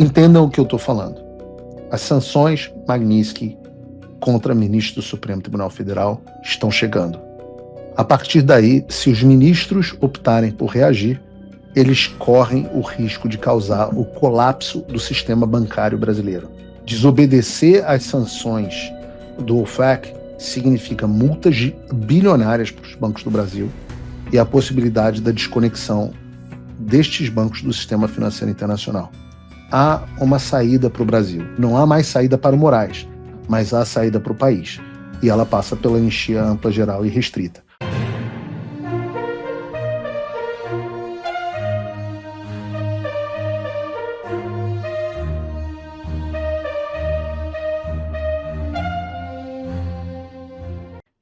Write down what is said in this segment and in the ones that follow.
Entendam o que eu estou falando. As sanções Magnitsky contra ministros do Supremo Tribunal Federal estão chegando. A partir daí, se os ministros optarem por reagir, eles correm o risco de causar o colapso do sistema bancário brasileiro. Desobedecer às sanções do OFAC significa multas bilionárias para os bancos do Brasil e a possibilidade da desconexão destes bancos do sistema financeiro internacional. Há uma saída para o Brasil. Não há mais saída para o Moraes, mas há saída para o país. E ela passa pela anistia ampla, geral e restrita.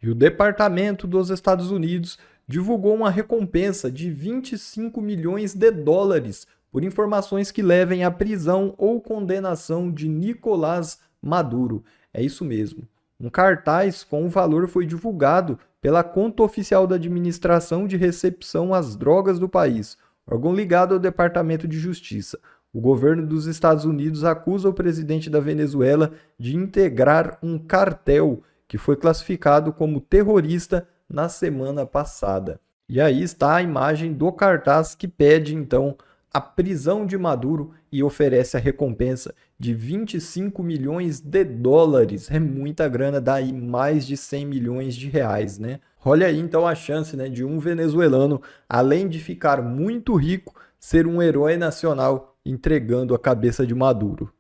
E o Departamento dos Estados Unidos divulgou uma recompensa de 25 milhões de dólares por informações que levem à prisão ou condenação de Nicolás Maduro. É isso mesmo. Um cartaz com o valor foi divulgado pela conta oficial da Administração de Recepção às Drogas do país, órgão ligado ao Departamento de Justiça. O governo dos Estados Unidos acusa o presidente da Venezuela de integrar um cartel que foi classificado como terrorista na semana passada. E aí está a imagem do cartaz que pede, então, a prisão de Maduro e oferece a recompensa de 25 milhões de dólares. É muita grana, dá aí mais de 100 milhões de reais, né? Olha aí, então, a chance, né, de um venezuelano, além de ficar muito rico, ser um herói nacional entregando a cabeça de Maduro.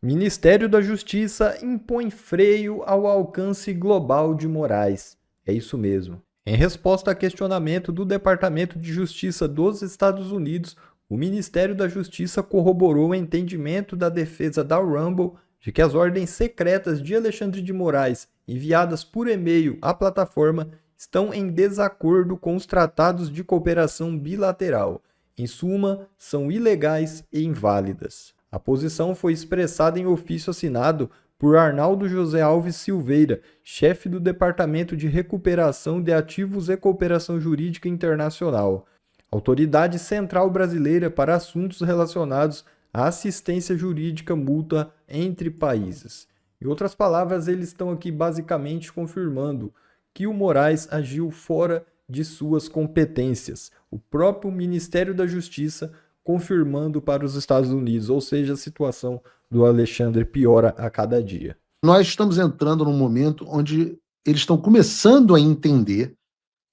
Ministério da Justiça impõe freio ao alcance global de Moraes. É isso mesmo. Em resposta a questionamento do Departamento de Justiça dos Estados Unidos, o Ministério da Justiça corroborou o entendimento da defesa da Rumble de que as ordens secretas de Alexandre de Moraes, enviadas por e-mail à plataforma, estão em desacordo com os tratados de cooperação bilateral. Em suma, são ilegais e inválidas. A posição foi expressada em ofício assinado por Arnaldo José Alves Silveira, chefe do Departamento de Recuperação de Ativos e Cooperação Jurídica Internacional, autoridade central brasileira para assuntos relacionados à assistência jurídica mútua entre países. Em outras palavras, eles estão aqui basicamente confirmando que o Moraes agiu fora de suas competências. O próprio Ministério da Justiça confirmando para os Estados Unidos, ou seja, a situação do Alexandre piora a cada dia. Nós estamos entrando num momento onde eles estão começando a entender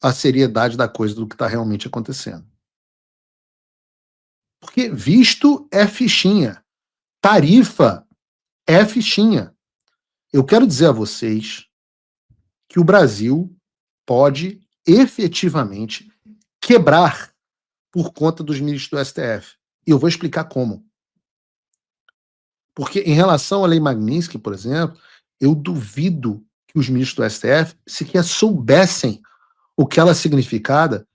a seriedade da coisa, do que está realmente acontecendo. Porque visto é fichinha, tarifa é fichinha. Eu quero dizer a vocês que o Brasil pode efetivamente quebrar por conta dos ministros do STF. E eu vou explicar como. Porque em relação à lei Magnitsky, por exemplo, eu duvido que os ministros do STF sequer soubessem o que ela significava,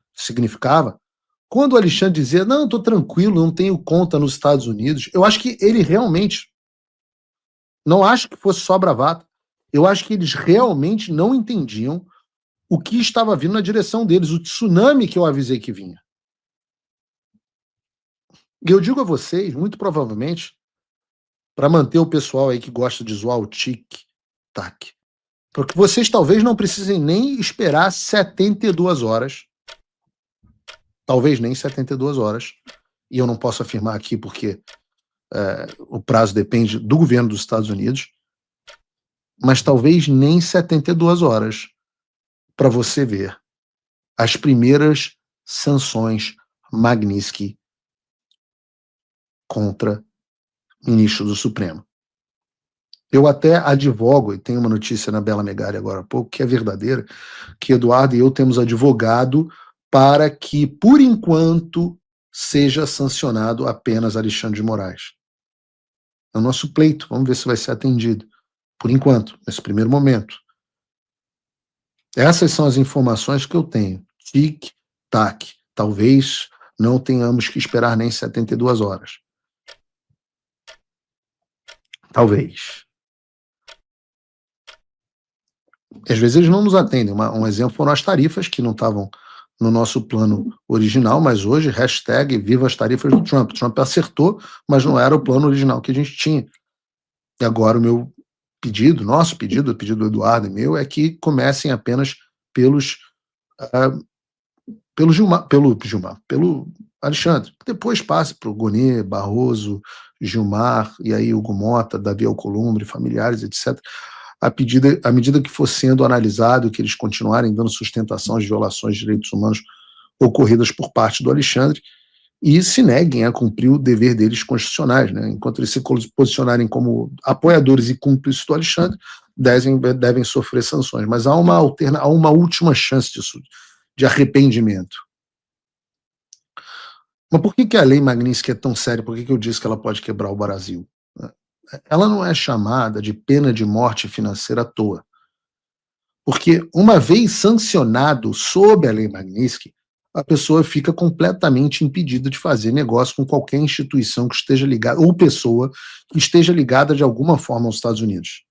quando o Alexandre dizia, não, estou tranquilo, não tenho conta nos Estados Unidos. Eu acho que ele realmente, não acho que fosse só bravata, eu acho que eles realmente não entendiam o que estava vindo na direção deles, o tsunami que eu avisei que vinha. E eu digo a vocês, muito provavelmente, para manter o pessoal aí que gosta de zoar o tic-tac, porque vocês talvez não precisem nem esperar 72 horas, talvez nem 72 horas, e eu não posso afirmar aqui porque o prazo depende do governo dos Estados Unidos, mas talvez nem 72 horas para você ver as primeiras sanções Magnitsky contra ministro do Supremo. Eu até advogo, e tem uma notícia na Bela Megali agora há pouco, que é verdadeira, que Eduardo e eu temos advogado para que, por enquanto, seja sancionado apenas Alexandre de Moraes. É o nosso pleito, vamos ver se vai ser atendido. Por enquanto, nesse primeiro momento. Essas são as informações que eu tenho. Tic-tac. Talvez não tenhamos que esperar nem 72 horas. Talvez. Às vezes eles não nos atendem. Um exemplo foram as tarifas que não estavam no nosso plano original, mas hoje, hashtag viva as tarifas do Trump. Trump acertou, mas não era o plano original que a gente tinha. E agora o meu pedido, nosso pedido, o pedido do Eduardo e meu, é que comecem apenas pelo pelo Alexandre. Depois passe para o Gonê, Barroso, Gilmar, e aí Hugo Mota, Davi Alcolumbre, familiares, etc. À medida que for sendo analisado, que eles continuarem dando sustentação às violações de direitos humanos ocorridas por parte do Alexandre, e se neguem a cumprir o dever deles constitucionais, né? Enquanto eles se posicionarem como apoiadores e cúmplices do Alexandre, devem sofrer sanções. Mas há uma última chance disso, de arrependimento. Mas por que a lei Magnitsky é tão séria? Por que eu disse que ela pode quebrar o Brasil? Ela não é chamada de pena de morte financeira à toa. Porque uma vez sancionado sob a lei Magnitsky, a pessoa fica completamente impedida de fazer negócio com qualquer instituição que esteja ligada, ou pessoa que esteja ligada de alguma forma aos Estados Unidos.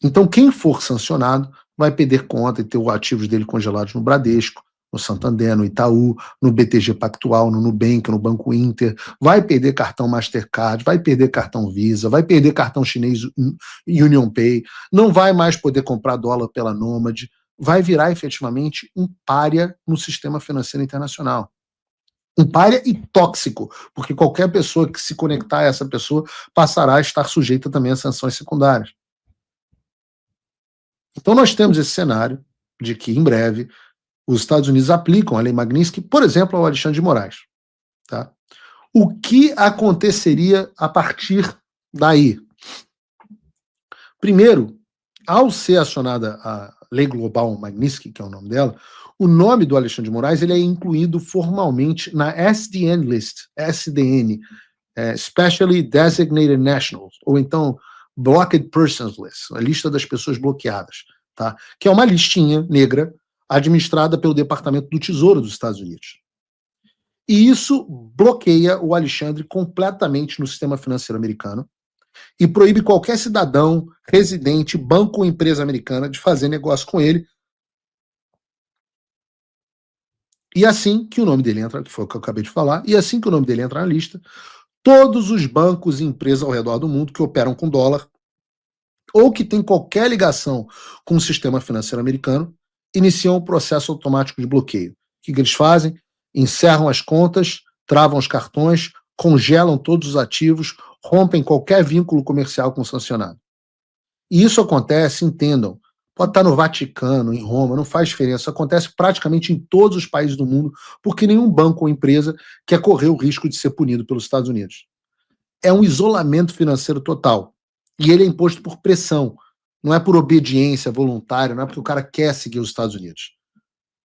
Então, quem for sancionado vai perder conta e ter os ativos dele congelados no Bradesco, no Santander, no Itaú, no BTG Pactual, no Nubank, no Banco Inter, vai perder cartão Mastercard, vai perder cartão Visa, vai perder cartão chinês Union Pay, não vai mais poder comprar dólar pela Nômade, vai virar efetivamente um pária no sistema financeiro internacional. Um pária e tóxico, porque qualquer pessoa que se conectar a essa pessoa passará a estar sujeita também a sanções secundárias. Então nós temos esse cenário de que, em breve, os Estados Unidos aplicam a lei Magnitsky, por exemplo, ao Alexandre de Moraes. Tá? O que aconteceria a partir daí? Primeiro, ao ser acionada a Lei Global Magnitsky, que é o nome dela, o nome do Alexandre de Moraes ele é incluído formalmente na SDN List, SDN, Specially Designated Nationals, ou então Blocked Persons List, a lista das pessoas bloqueadas, tá? Que é uma listinha negra administrada pelo Departamento do Tesouro dos Estados Unidos. E isso bloqueia o Alexandre completamente no sistema financeiro americano e proíbe qualquer cidadão, residente, banco ou empresa americana de fazer negócio com ele. E assim que o nome dele entra, que foi o que eu acabei de falar, e assim que o nome dele entra na lista, todos os bancos e empresas ao redor do mundo que operam com dólar ou que têm qualquer ligação com o sistema financeiro americano iniciam o processo automático de bloqueio. O que eles fazem? Encerram as contas, travam os cartões, congelam todos os ativos, rompem qualquer vínculo comercial com o sancionado. E isso acontece, entendam, pode estar no Vaticano, em Roma, não faz diferença, isso acontece praticamente em todos os países do mundo, porque nenhum banco ou empresa quer correr o risco de ser punido pelos Estados Unidos. É um isolamento financeiro total. E ele é imposto por pressão. Não é por obediência voluntária, não é porque o cara quer seguir os Estados Unidos.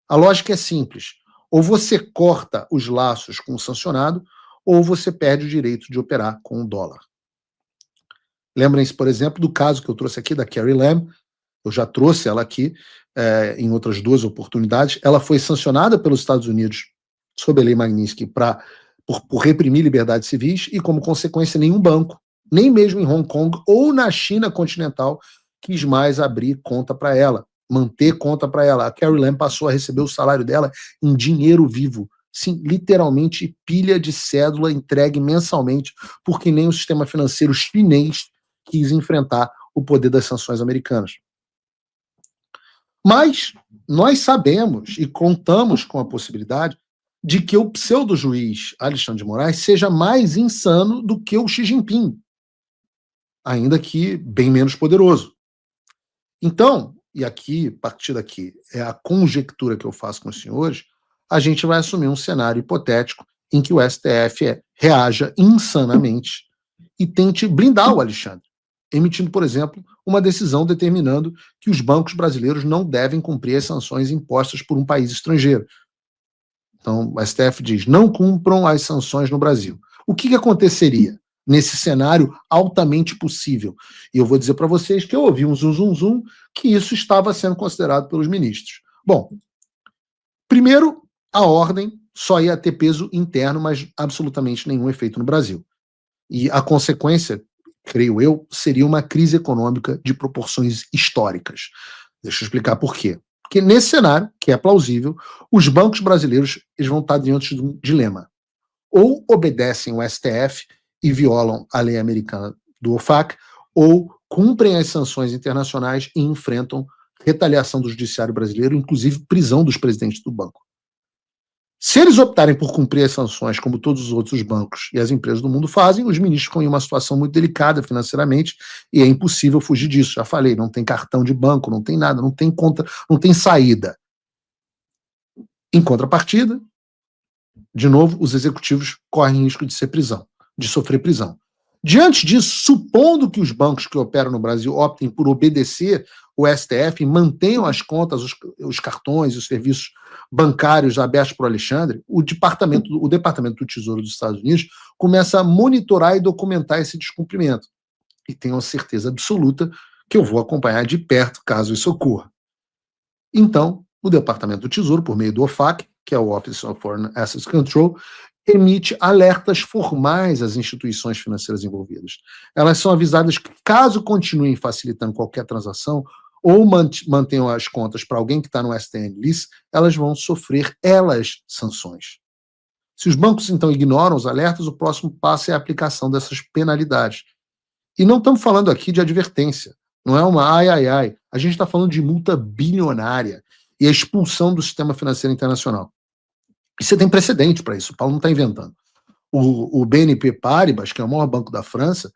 A lógica é simples. Ou você corta os laços com o sancionado, ou você perde o direito de operar com o dólar. Lembrem-se, por exemplo, do caso que eu trouxe aqui da Carrie Lam. Eu já trouxe ela aqui em outras duas oportunidades. Ela foi sancionada pelos Estados Unidos sob a lei Magnitsky por reprimir liberdades civis e, como consequência, nenhum banco, nem mesmo em Hong Kong ou na China continental, quis mais abrir conta para ela, manter conta para ela. A Carrie Lam passou a receber o salário dela em dinheiro vivo. Sim, literalmente pilha de cédula entregue mensalmente, porque nem o sistema financeiro chinês quis enfrentar o poder das sanções americanas. Mas nós sabemos e contamos com a possibilidade de que o pseudo-juiz Alexandre de Moraes seja mais insano do que o Xi Jinping, ainda que bem menos poderoso. Então, e aqui, a partir daqui, é a conjectura que eu faço com os senhores, a gente vai assumir um cenário hipotético em que o STF reaja insanamente e tente blindar o Alexandre, emitindo, por exemplo, uma decisão determinando que os bancos brasileiros não devem cumprir as sanções impostas por um país estrangeiro. Então, o STF diz, não cumpram as sanções no Brasil. O que aconteceria nesse cenário altamente possível? E eu vou dizer para vocês que eu ouvi um zum, que isso estava sendo considerado pelos ministros. Bom, primeiro, a ordem só ia ter peso interno, mas absolutamente nenhum efeito no Brasil. E a consequência, creio eu, seria uma crise econômica de proporções históricas. Deixa eu explicar por quê. Porque nesse cenário, que é plausível, os bancos brasileiros eles vão estar diante de um dilema. Ou obedecem o STF e violam a lei americana do OFAC, ou cumprem as sanções internacionais e enfrentam retaliação do judiciário brasileiro, inclusive prisão dos presidentes do banco. Se eles optarem por cumprir as sanções, como todos os outros bancos e as empresas do mundo fazem, os ministros ficam em uma situação muito delicada financeiramente e é impossível fugir disso. Já falei, não tem cartão de banco, não tem nada, não tem conta, não tem saída. Em contrapartida, de novo, os executivos correm risco de sofrer prisão. Diante disso, supondo que os bancos que operam no Brasil optem por obedecer o STF e mantenham as contas, os cartões e os serviços bancários abertos para o Alexandre, o Departamento do Tesouro dos Estados Unidos começa a monitorar e documentar esse descumprimento. E tenho a certeza absoluta que eu vou acompanhar de perto caso isso ocorra. Então, o Departamento do Tesouro, por meio do OFAC, que é o Office of Foreign Assets Control, emite alertas formais às instituições financeiras envolvidas. Elas são avisadas que, caso continuem facilitando qualquer transação ou mantenham as contas para alguém que está no STN List, elas vão sofrer, sanções. Se os bancos, então, ignoram os alertas, o próximo passo é a aplicação dessas penalidades. E não estamos falando aqui de advertência. Não é uma ai. A gente está falando de multa bilionária e a expulsão do sistema financeiro internacional. E você tem precedente para isso, o Paulo não está inventando. O BNP Paribas, que é o maior banco da França,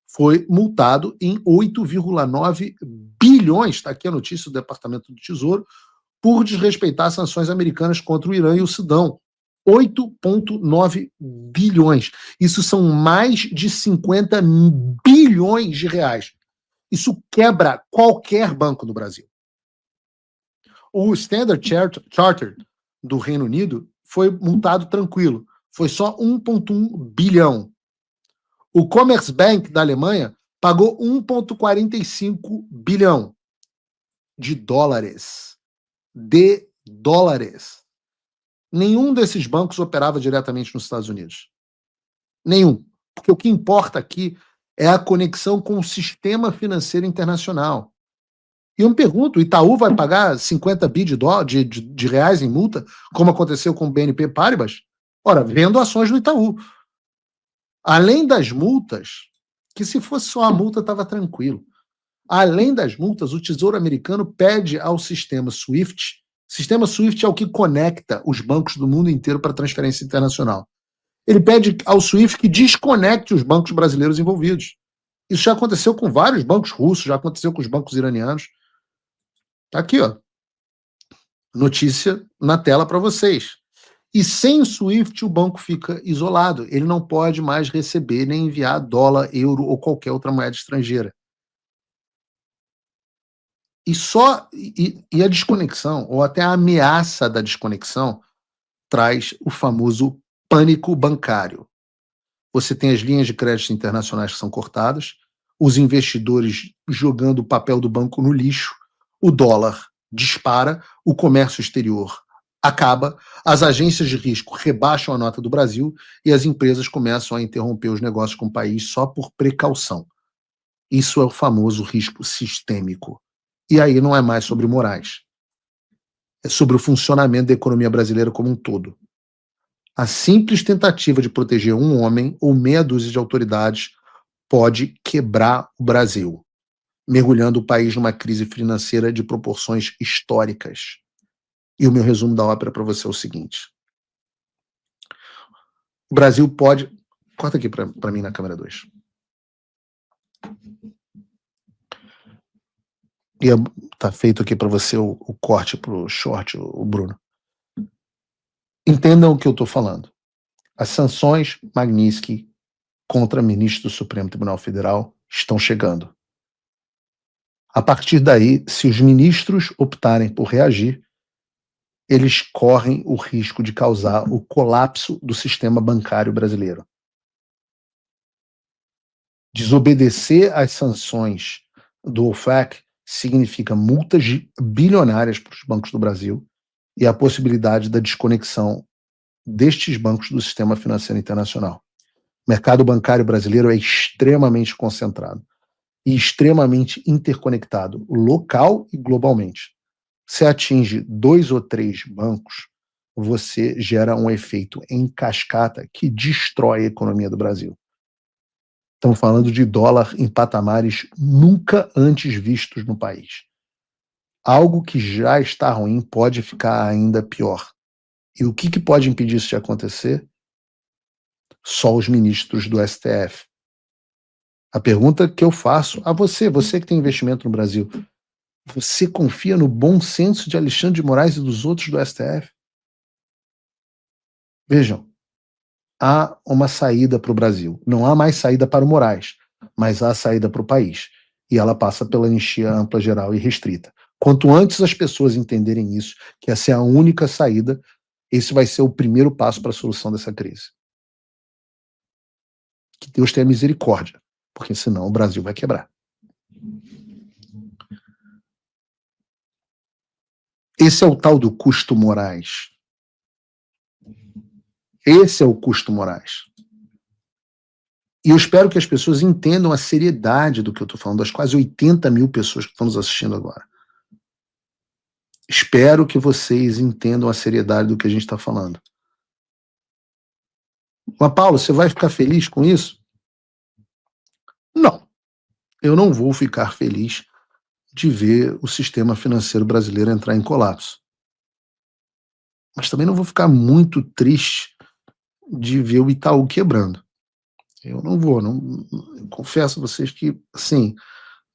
foi multado em 8,9 bilhões, está aqui a notícia do Departamento do Tesouro, por desrespeitar sanções americanas contra o Irã e o Sudão. 8,9 bilhões. Isso são mais de 50 bilhões de reais. Isso quebra qualquer banco no Brasil. O Standard Chartered do Reino Unido foi multado tranquilo. Foi só 1,1 bilhão. O Commerzbank da Alemanha pagou 1,45 bilhão de dólares. Nenhum desses bancos operava diretamente nos Estados Unidos. Nenhum. Porque o que importa aqui é a conexão com o sistema financeiro internacional. E eu me pergunto, o Itaú vai pagar 50 bi de reais em multa, como aconteceu com o BNP Paribas? Ora, vendo ações do Itaú. Além das multas, que se fosse só a multa estava tranquilo. Além das multas, o Tesouro Americano pede ao sistema SWIFT. Sistema SWIFT é o que conecta os bancos do mundo inteiro para transferência internacional. Ele pede ao SWIFT que desconecte os bancos brasileiros envolvidos. Isso já aconteceu com vários bancos russos, já aconteceu com os bancos iranianos. Tá aqui, ó. Notícia na tela para vocês. E sem o SWIFT, o banco fica isolado. Ele não pode mais receber nem enviar dólar, euro ou qualquer outra moeda estrangeira. E a desconexão, ou até a ameaça da desconexão, traz o famoso pânico bancário. Você tem as linhas de crédito internacionais que são cortadas, os investidores jogando o papel do banco no lixo, o dólar dispara, o comércio exterior acaba, as agências de risco rebaixam a nota do Brasil e as empresas começam a interromper os negócios com o país só por precaução. Isso é o famoso risco sistêmico. E aí não é mais sobre morais. É sobre o funcionamento da economia brasileira como um todo. A simples tentativa de proteger um homem ou meia dúzia de autoridades pode quebrar o Brasil, mergulhando o país numa crise financeira de proporções históricas. E o meu resumo da ópera para você é o seguinte. O Brasil pode... Corta aqui para mim na câmera 2. E tá feito aqui para você o corte pro short, o Bruno. Entendam o que eu estou falando. As sanções Magnitsky contra ministros do Supremo Tribunal Federal estão chegando. A partir daí, se os ministros optarem por reagir, eles correm o risco de causar o colapso do sistema bancário brasileiro. Desobedecer às sanções do OFAC significa multas bilionárias para os bancos do Brasil e a possibilidade da desconexão destes bancos do sistema financeiro internacional. O mercado bancário brasileiro é extremamente concentrado e extremamente interconectado, local e globalmente. Você atinge 2 ou 3 bancos, você gera um efeito em cascata que destrói a economia do Brasil. Estamos falando de dólar em patamares nunca antes vistos no país. Algo que já está ruim pode ficar ainda pior. E o que pode impedir isso de acontecer? Só os ministros do STF. A pergunta que eu faço a você que tem investimento no Brasil, você confia no bom senso de Alexandre de Moraes e dos outros do STF? Vejam, há uma saída para o Brasil. Não há mais saída para o Moraes, mas há saída para o país. E ela passa pela anistia ampla, geral e restrita. Quanto antes as pessoas entenderem isso, que essa é a única saída, esse vai ser o primeiro passo para a solução dessa crise. Que Deus tenha misericórdia, porque senão o Brasil vai quebrar. Esse é o tal do custo Moraes. Esse é o custo Moraes. E eu espero que as pessoas entendam a seriedade do que eu estou falando, das quase 80 mil pessoas que estão nos assistindo agora. Espero que vocês entendam a seriedade do que a gente está falando. Mas, Paulo, você vai ficar feliz com isso? Não. Eu não vou ficar feliz de ver o sistema financeiro brasileiro entrar em colapso. Mas também não vou ficar muito triste de ver o Itaú quebrando. Eu não vou, eu confesso a vocês que, assim,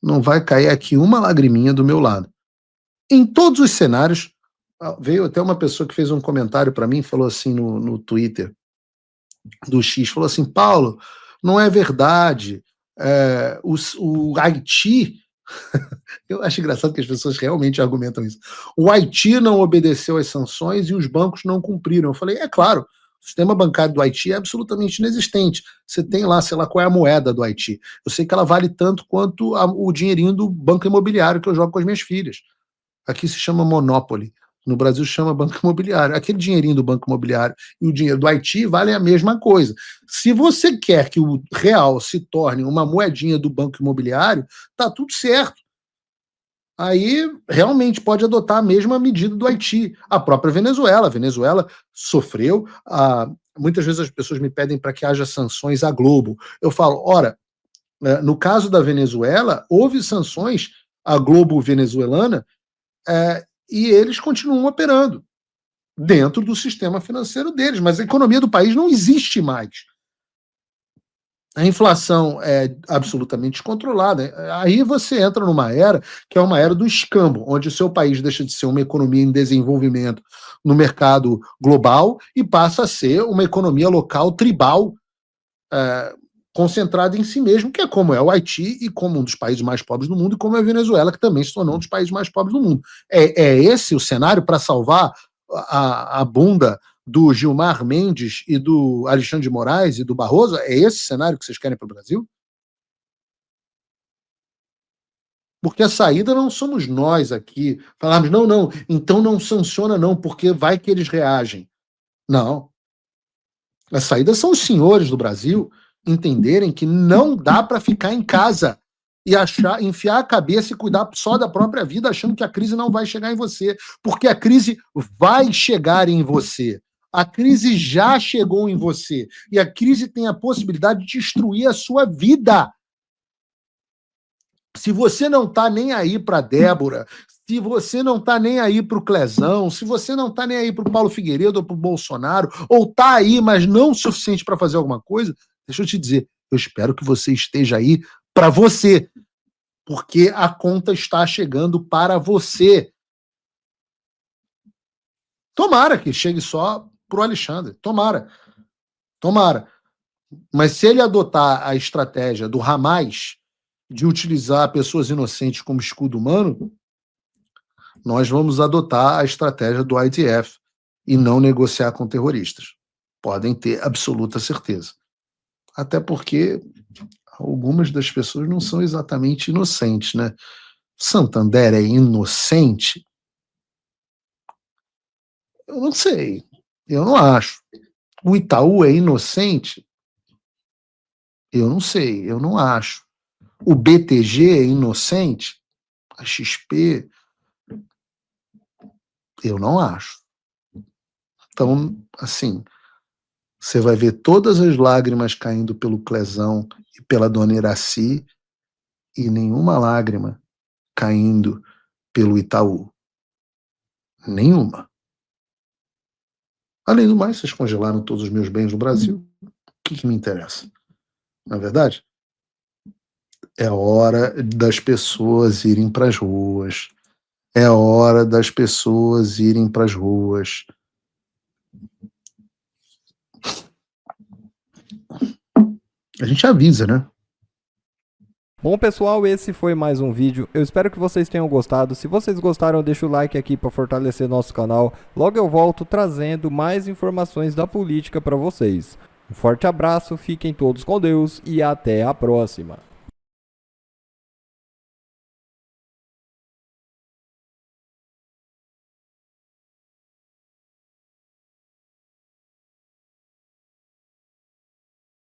não vai cair aqui uma lagriminha do meu lado. Em todos os cenários, veio até uma pessoa que fez um comentário para mim, falou assim no Twitter do X, falou assim, Paulo, não é verdade, o Haiti, eu acho engraçado que as pessoas realmente argumentam isso, o Haiti não obedeceu às sanções e os bancos não cumpriram. Eu falei, é claro, o sistema bancário do Haiti é absolutamente inexistente. Você tem lá, sei lá, qual é a moeda do Haiti. Eu sei que ela vale tanto quanto o dinheirinho do banco imobiliário que eu jogo com as minhas filhas. Aqui se chama Monopoly. No Brasil se chama Banco Imobiliário. Aquele dinheirinho do Banco Imobiliário e o dinheiro do Haiti valem a mesma coisa. Se você quer que o real se torne uma moedinha do Banco Imobiliário, tá tudo certo. Aí realmente pode adotar a mesma medida do Haiti. A própria Venezuela. A Venezuela sofreu. Muitas vezes as pessoas me pedem para que haja sanções à Globo. Eu falo, ora, no caso da Venezuela, houve sanções à Globo venezuelana e eles continuam operando dentro do sistema financeiro deles, mas a economia do país não existe mais. A inflação é absolutamente descontrolada. Aí você entra numa era que é uma era do escambo, onde o seu país deixa de ser uma economia em desenvolvimento no mercado global e passa a ser uma economia local tribal, concentrada em si mesmo, que é como é o Haiti e como um dos países mais pobres do mundo, e como é a Venezuela, que também se tornou um dos países mais pobres do mundo. É esse o cenário para salvar a bunda do Gilmar Mendes e do Alexandre de Moraes e do Barroso? É esse cenário que vocês querem para o Brasil? Porque a saída não somos nós aqui. Falarmos, não, então não sanciona não, porque vai que eles reagem. Não. A saída são os senhores do Brasil entenderem que não dá para ficar em casa e enfiar a cabeça e cuidar só da própria vida, achando que a crise não vai chegar em você, porque a crise vai chegar em você. A crise já chegou em você e a crise tem a possibilidade de destruir a sua vida. Se você não está nem aí para Débora, se você não está nem aí para o Clezão, se você não está nem aí para o Paulo Figueiredo ou para o Bolsonaro, ou está aí, mas não o suficiente para fazer alguma coisa, deixa eu te dizer, eu espero que você esteja aí para você, porque a conta está chegando para você. Tomara que chegue só para o Alexandre, tomara. Mas se ele adotar a estratégia do Hamas de utilizar pessoas inocentes como escudo humano, nós vamos adotar a estratégia do IDF e não negociar com terroristas. Podem ter absoluta certeza. Até porque algumas das pessoas não são exatamente inocentes, né? Santander é inocente? Eu não sei. Eu não acho. O Itaú é inocente? Eu não sei. Eu não acho. O BTG é inocente? A XP? Eu não acho. Então, assim, você vai ver todas as lágrimas caindo pelo Clezão e pela dona Iraci e nenhuma lágrima caindo pelo Itaú. Nenhuma. Além do mais, vocês congelaram todos os meus bens no Brasil. O que me interessa? Na verdade, é hora das pessoas irem para as ruas. É hora das pessoas irem para as ruas. A gente avisa, né? Bom, pessoal, esse foi mais um vídeo. Eu espero que vocês tenham gostado. Se vocês gostaram, deixa o like aqui para fortalecer nosso canal. Logo eu volto trazendo mais informações da política para vocês. Um forte abraço, fiquem todos com Deus e até a próxima.